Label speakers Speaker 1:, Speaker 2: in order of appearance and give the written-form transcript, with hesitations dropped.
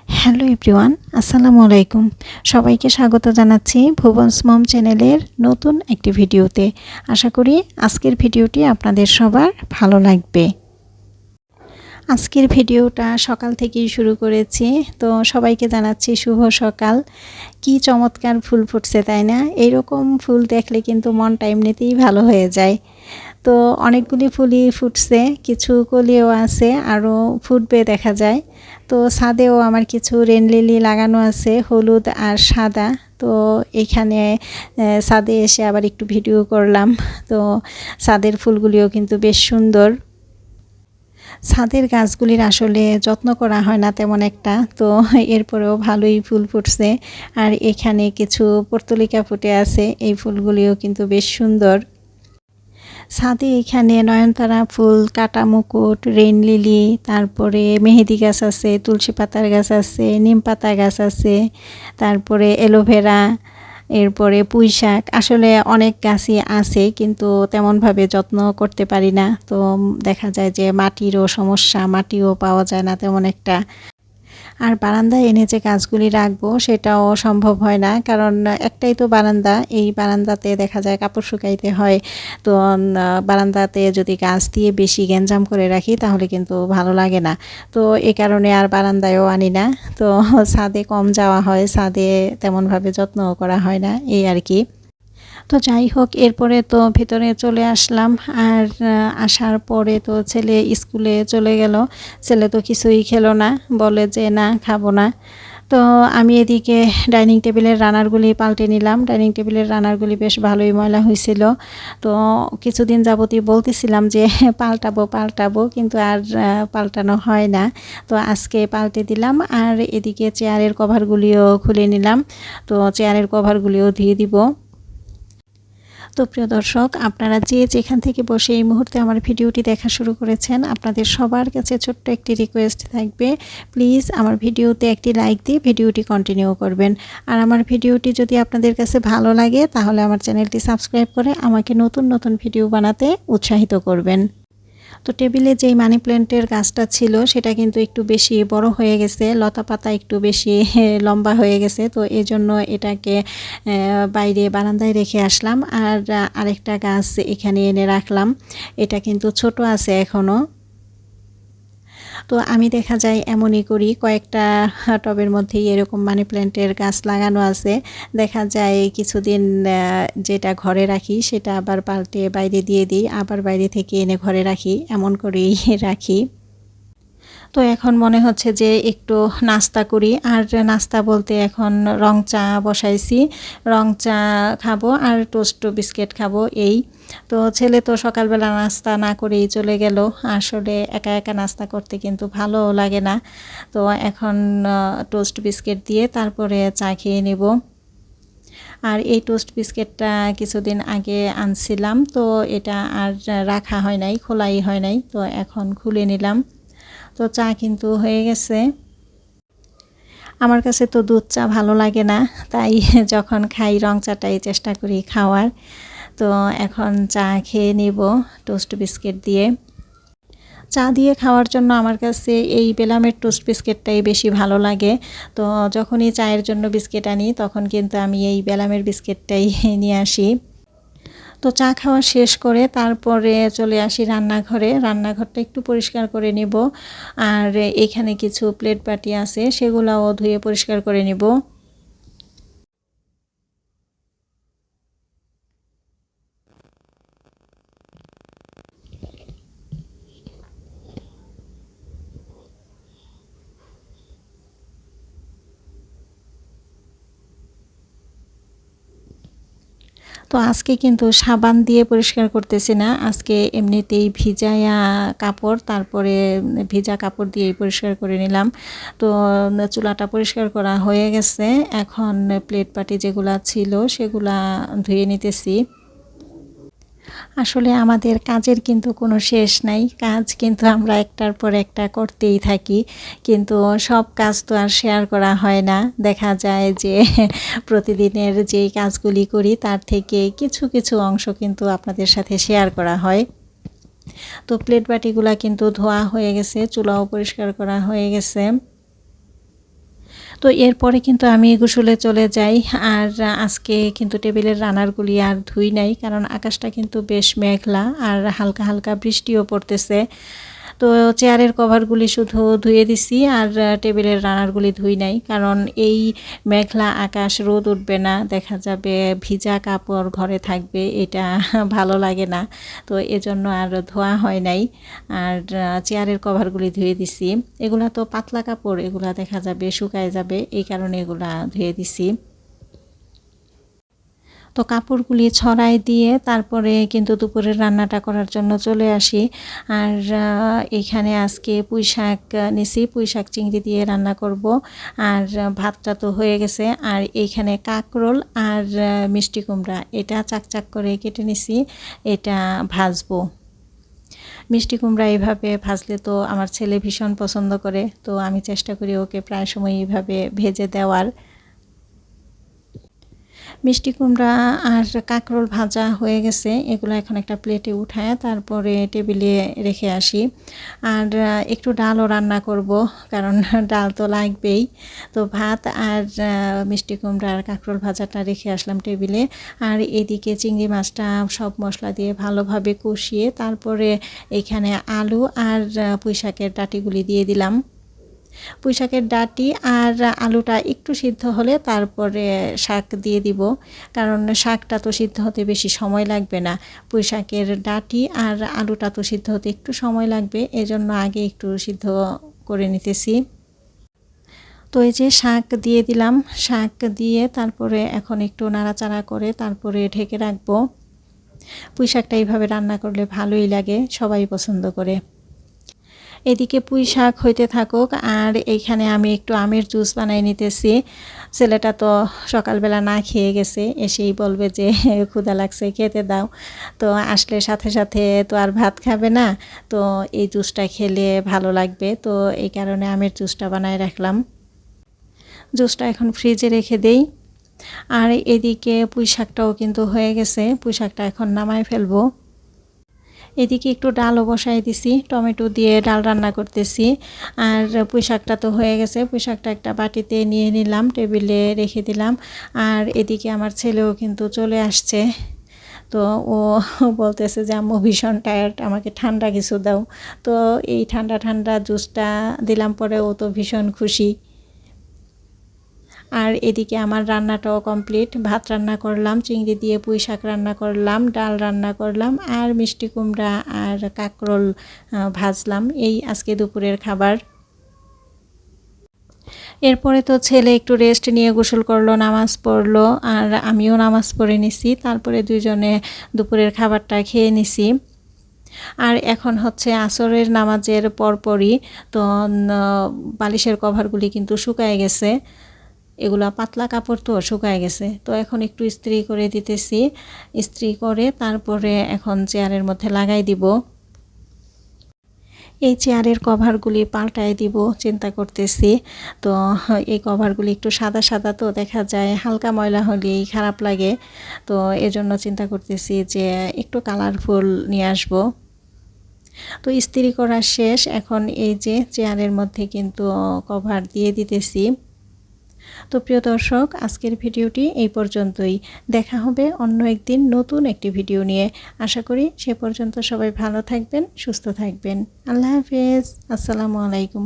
Speaker 1: Hello everyone, আসসালামু আলাইকুম। সবাইকে স্বাগত জানাচ্ছি ভুবনস মম চ্যানেলের নতুন একটি ভিডিওতে। আশা করি আজকের ভিডিওটি আপনাদের সবার ভালো লাগবে। আজকের ভিডিওটা সকাল থেকেই শুরু করেছি, তো সবাইকে জানাচ্ছি শুভ সকাল। কি চমৎকার ফুল ফুটছে, তাই না? এইরকম ফুল দেখলে কিন্তু মনটা এমনিতেই ভালো হয়ে যায়। তো অনেকগুলি ফুলই ফুটছে, কিছু কলিও আছে, আরও ফুটবে দেখা যায়। তো ছাদেও আমার কিছু রেন লিলি লাগানো আছে, হলুদ আর সাদা। তো এখানে ছাদে এসে আবার একটু ভিডিও করলাম। তো ছাদের ফুলগুলিও কিন্তু বেশ সুন্দর। ছাদের গাছগুলির আসলে যত্ন করা হয় না তেমন একটা, তো এরপরেও ভালোই ফুল ফুটছে। আর এখানে কিছু পর্তুলিকা ফুটে আছে, এই ফুলগুলিও কিন্তু বেশ সুন্দর। ছাদে এখানে নয়নতারা ফুল, কাটা মুকুট, রেইন লিলি, তারপরে মেহেদি গাছ আছে, তুলসী পাতার গাছ আছে, নিম পাতা গাছ আছে, তারপরে অ্যালোভেরা, এরপরে পুঁই শাক। আসলে অনেক গাছই আছে, কিন্তু তেমনভাবে যত্ন করতে পারি না। তো দেখা যায় যে মাটিরও সমস্যা, মাটিও পাওয়া যায় না তেমন একটা। আর বারান্দায় এনে যে গাছগুলি রাখবো সেটাও সম্ভব হয় না, কারণ একটাই তো বারান্দা, এই বারান্দাতে দেখা যায় কাপড় শুকাইতে হয়। তো বারান্দাতে যদি গাছ দিয়ে বেশি গ্যাঞ্জাম করে রাখি তাহলে কিন্তু ভালো লাগে না। তো এই কারণে আর বারান্দায়ও আনি না। তো ছাদে কম যাওয়া হয়, ছাদে তেমনভাবে যত্নও করা হয় না, এই আর কি। তো যাই হোক, এরপরে তো ভেতরে চলে আসলাম। আর আসার পরে তো ছেলে স্কুলে চলে গেল। ছেলে তো কিছুই খেলো না, বলে যে না খাবো না। তো আমি এদিকে ডাইনিং টেবিলের রানারগুলি পাল্টে নিলাম। ডাইনিং টেবিলের রানারগুলি বেশ ভালোই ময়লা হয়েছিল। তো কিছুদিন যাবতই বলতেছিলাম যে পাল্টাবো পাল্টাবো, কিন্তু আর পাল্টানো হয় না। তো আজকে পাল্টে দিলাম। আর এদিকে চেয়ারের কভারগুলিও খুলে নিলাম। তো চেয়ারের কভারগুলিও দিয়ে দিব। তো প্রিয় দর্শক, আপনারা যে যেখান থেকে বসে এই মুহূর্তে আমার ভিডিওটি দেখা শুরু করেছেন, আপনাদের সবার কাছে ছোট্ট একটি রিকোয়েস্ট থাকবে, প্লিজ আমার ভিডিওতে একটি লাইক দিয়ে ভিডিওটি কন্টিনিউ করবেন। আর আমার ভিডিওটি যদি আপনাদের কাছে ভালো লাগে তাহলে আমার চ্যানেলটি সাবস্ক্রাইব করে আমাকে নতুন নতুন ভিডিও বানাতে উৎসাহিত করবেন। তো টেবিলে যেই মানি প্ল্যান্টের গাছটা ছিল সেটা কিন্তু একটু বেশি বড় হয়ে গেছে, লতা পাতা একটু বেশি লম্বা হয়ে গেছে। তো এজন্য এটাকে বাইরে বারান্দায় রেখে আসলাম। আর আরেকটা গাছ এখানে এনে রাখলাম, এটা কিন্তু ছোট আছে এখনও। তো আমি দেখা যায় এমনই করি, কয়েকটা টবের মধ্যেই এরকম মানি প্ল্যান্টের গাছ লাগানো আছে। দেখা যায় কিছুদিন যেটা ঘরে রাখি সেটা আবার পাল্টে বাইরে দিয়ে দিই, আবার বাইরে থেকে এনে ঘরে রাখি, এমন করেই রাখি। তো এখন মনে হচ্ছে যে একটু নাস্তা করি। আর নাস্তা বলতে এখন রং চা বসাইছি, রং চা খাবো আর টোস্ট বিস্কিট খাবো এই। তো ছেলে তো সকালবেলা নাস্তা না করেই চলে গেল। আসলে একা একা নাস্তা করতে কিন্তু ভালো লাগে না। তো এখন টোস্ট বিস্কিট দিয়ে তারপরে চা খেয়ে নেব। আর এই টোস্ট বিস্কিটটা কিছুদিন আগে আনছিলাম, তো এটা আর রাখা হয় নাই, খোলাই হয় নাই, তো এখন খুলে নিলাম। তো চা কিন্তু হয়ে গেছে। আমার কাছে তো দুধ চা ভালো লাগে না, তাই যখন খাই রং চাটাই চেষ্টা করি খাওয়ার। তো এখন চা খেয়ে নিব টোস্ট বিস্কিট দিয়ে। চা দিয়ে খাওয়ার জন্য আমার কাছে এই বেলামের টোস্ট বিস্কিটটাই বেশি ভালো লাগে। তো যখনই চায়ের জন্য বিস্কিট আনি তখন কিন্তু আমি এই বেলামের বিস্কিটটাই নিয়ে আসি। তো চা খাওয়া শেষ করে তারপরে চলে আসি রান্নাঘরে। রান্নাঘরটা একটু পরিষ্কার করে নেব। আর এখানে কিছু প্লেট বাটি আছে, সেগুলাও ধুয়ে পরিষ্কার করে নেব। তো আজকে কিন্তু সাবান দিয়ে পরিষ্কার করতেছি না, আজকে এমনিতেই ভিজায়া কাপড়, তারপরে ভিজা কাপড় দিয়েই পরিষ্কার করে নিলাম। তো চুলাটা পরিষ্কার করা হয়ে গেছে, এখন প্লেট বাটি যেগুলা ছিল সেগুলা ধুয়ে নিতেছি। আসলে আমাদের কাজের কিন্তু কোনো শেষ নাই, কাজ কিন্তু আমরা একটার পর একটা করতেই থাকি, কিন্তু সব কাজ তো আর শেয়ার করা হয় না। দেখা যায় যে প্রতিদিনের যেই কাজগুলি করি তার থেকে কিছু কিছু অংশ কিন্তু আপনাদের সাথে শেয়ার করা হয়। তো প্লেট বাটিগুলা কিন্তু ধোয়া হয়ে গেছে, চুলাও পরিষ্কার করা হয়ে গেছে। তো এরপরে কিন্তু আমি গোসলে চলে যাই। আর আজকে কিন্তু টেবিলের রানারগুলি আর ধুই নাই, কারণ আকাশটা কিন্তু বেশ মেঘলা আর হালকা হালকা বৃষ্টিও পড়তেছে। তো চেয়ারের কভারগুলি শুধু ধুয়ে দিছি, আর টেবিলের রানারগুলি ধুই নাই, কারণ এই মেঘলা আকাশ, রোদ উঠবে না, দেখা যাবে ভিজা কাপড় ঘরে থাকবে, এটা ভালো লাগে না। তো এজন্য আর ধোয়া হয় নাই। আর চেয়ারের কভারগুলি ধুয়ে দিছি। এগুলা তো পাতলা কাপড়, এগুলা দেখা যাবে শুকায় যাবে, এই কারণে এগুলা ধুয়ে দিছি। তো কাপড়গুলি ছড়াই দিয়ে তারপরে কিন্তু দুপুরের রান্নাটা করার জন্য চলে আসি। আর এখানে আজকে পুঁই শাক নিছি, পুঁই শাক চিংড়ি দিয়ে রান্না করব। আর ভাতটা তো হয়ে গেছে। আর এইখানে কাঁকরোল আর মিষ্টি কুমড়া, এটা চাকচাক করে কেটে নিছি, এটা ভাজবো। মিষ্টি কুমড়া এইভাবে ভাজলে তো আমার ছেলে ভীষণ পছন্দ করে, তো আমি চেষ্টা করি ওকে প্রায় সময় এইভাবে ভেজে দেওয়ার। মিষ্টি কুমড়া আর কাঁকরোল ভাজা হয়ে গেছে, এগুলো এখন একটা প্লেটে উঠায় তারপরে টেবিলে রেখে আসি। আর একটু ডালও রান্না করব, কারণ ডাল তো লাগবেই। তো ভাত আর মিষ্টি কুমড়া আর কাঁকরোল ভাজাটা রেখে আসলাম টেবিলে। আর এদিকে চিংড়ি মাছটা সব মশলা দিয়ে ভালোভাবে কষিয়ে তারপরে এখানে আলু আর পুঁই শাকের ডাঁটিগুলি দিয়ে দিলাম। পুঁই শাকের ডাঁটি আর আলুটা একটু সিদ্ধ হলে তারপরে শাক দিয়ে দিব, কারণ শাকটা তো সিদ্ধ হতে বেশি সময় লাগবে না। পুঁই শাকের ডাঁটি আর আলুটা তো সিদ্ধ হতে একটু সময় লাগবে, এজন্য আগে একটু সিদ্ধ করে নিতেছি। তো এই যে শাক দিয়ে দিলাম, শাক দিয়ে তারপরে এখন একটু নাড়াচাড়া করে তারপরে ঢেকে রাখবো। পুঁই শাকটা এইভাবে রান্না করলে ভালোই লাগে, সবাই পছন্দ করে। এদিকে পুঁই শাক হইতে থাকুক, আর এইখানে আমি একটু আমের জুস বানাই নিতেছি। ছেলেটা তো সকালবেলা না খেয়ে গেছে, এসেই বলবে যে ক্ষুধা লাগছে, খেতে দাও। তো আসলে সাথে সাথে তো আর ভাত খাবে না, তো এই জুসটা খেলে ভালো লাগবে, তো এই কারণে আমের জুসটা বানায় রাখলাম। জুসটা এখন ফ্রিজে রেখে দেই। আর এদিকে পুঁই শাকটাও কিন্তু হয়ে গেছে, পুঁই শাকটা এখন নামায় ফেলবো। এদিকে একটু ডালও বসাই দিছি, টমেটো দিয়ে ডাল রান্না করতেছি। আর পুঁই শাকটা তো হয়ে গেছে, পুঁই শাকটা একটা বাটিতে নিয়ে নিলাম, টেবিলে রেখে দিলাম। আর এদিকে আমার ছেলেও কিন্তু চলে আসছে। তো ও বলতেছে যে আম্মু ভীষণ টায়ার্ড, আমাকে ঠান্ডা কিছু দাও। তো এই ঠান্ডা ঠান্ডা জুসটা দিলাম, পরে ও তো ভীষণ খুশি। আর এদিকে আমার রান্নাটাও কমপ্লিট। ভাত রান্না করলাম, চিংড়ি দিয়ে পুঁই শাক রান্না করলাম, ডাল রান্না করলাম, আর মিষ্টি কুমড়া আর কাঁকরোল ভাজলাম। এই আজকে দুপুরের খাবার। এরপরে তো ছেলে একটু রেস্ট নিয়ে গোসল করলো, নামাজ পড়লো, আর আমিও নামাজ পড়ে নিছি। তারপরে দুজনে দুপুরের খাবারটা খেয়ে নিছি। আর এখন হচ্ছে আসরের নামাজের পরপরই তো বালিশের কভারগুলি কিন্তু শুকায় গেছে, এগুলা পাতলা কাপড় তো শুকায় গেছে। তো এখন একটু ইস্ত্রি করে দিতেছি, ইস্ত্রি করে তারপরে এখন চেয়ারের মধ্যে লাগাই দিব। এই চেয়ারের কভারগুলি পাল্টায় দিব চিন্তা করতেছি। তো এই কভারগুলি একটু সাদা সাদা, তো দেখা যায় হালকা ময়লা হলেই খারাপ লাগে, তো এজন্য চিন্তা করতেছি যে একটু কালারফুল নিয়ে আসব। তো ইস্ত্রি করা শেষ, এখন এই যে চেয়ারের মধ্যে কিন্তু কভার দিয়ে দিতেছি। তো প্রিয় দর্শক, আজকের ভিডিওটি এই পর্যন্তই। দেখা হবে অন্য একদিন নতুন একটি ভিডিও নিয়ে। আশা করি সে পর্যন্ত সবাই ভালো থাকবেন, সুস্থ থাকবেন। আল্লাহ হাফেজ, আসসালামু আলাইকুম।